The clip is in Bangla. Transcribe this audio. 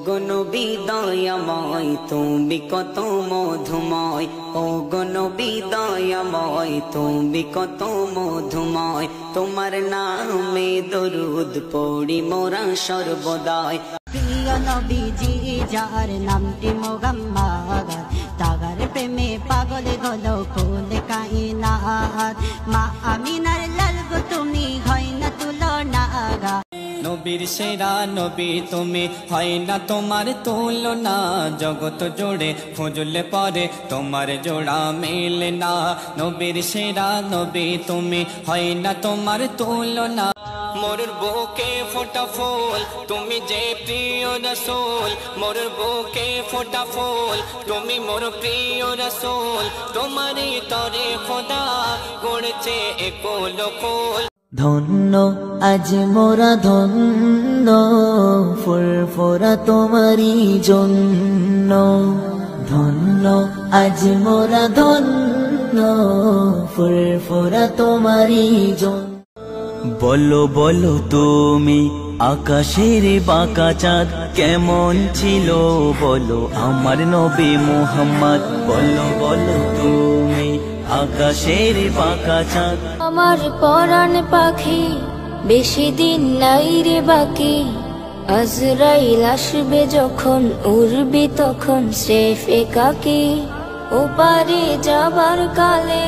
গো নবী দয়াময় তুমি কত মধুময়, ও গো নবী দয়াময় তুমি কত মধুময়। তোমার নামে দরুদ পড়ি মোরা সর্বদাই। প্রিয় নবীজি যার নামটি মোহাম্মদ, তাগার প্রেমে পাগল হলো কুল কায়নাত। মা আমিনার লাল গো তুমি হয় না তুলনা। নবীর সেরা নবী তুমি, হয় না তোমার তুলনা। জগৎ জোড়ে খুঁজলে পরে তোমার জোড়া মেলে না। নবীর সেরা নবী তুমি, হয় না তোমার তুলনা। মোর বুকে ফোটা ফুল তুমি যে প্রিয় রসূল, মোর বুকে ফোটা ফুল তুমি মোর প্রিয় রসূল। তোমারই তরে খোদা গড়ছে একুল কুল। ধন্য আজ মোরা ধন্য, ফুরফুরা তোমারই জন্য। ধন্য আজ মোরা ধন্য, ফুরফুরা তোমারই জন্য। বলো বলো তুমি আকাশের বাঁকা চাঁদ কেমন ছিল বলো আমার নবী মুহাম্মদ। বলো বলো তুমি আকাশের বাঁকা চাঁদ। আমার পরাণ পাখি বেশি দিন নাই রে বাকি, আজরাইল আসবে যখন উড়বি তখন স্রেফ একাকী। ওপারে যাবার কালে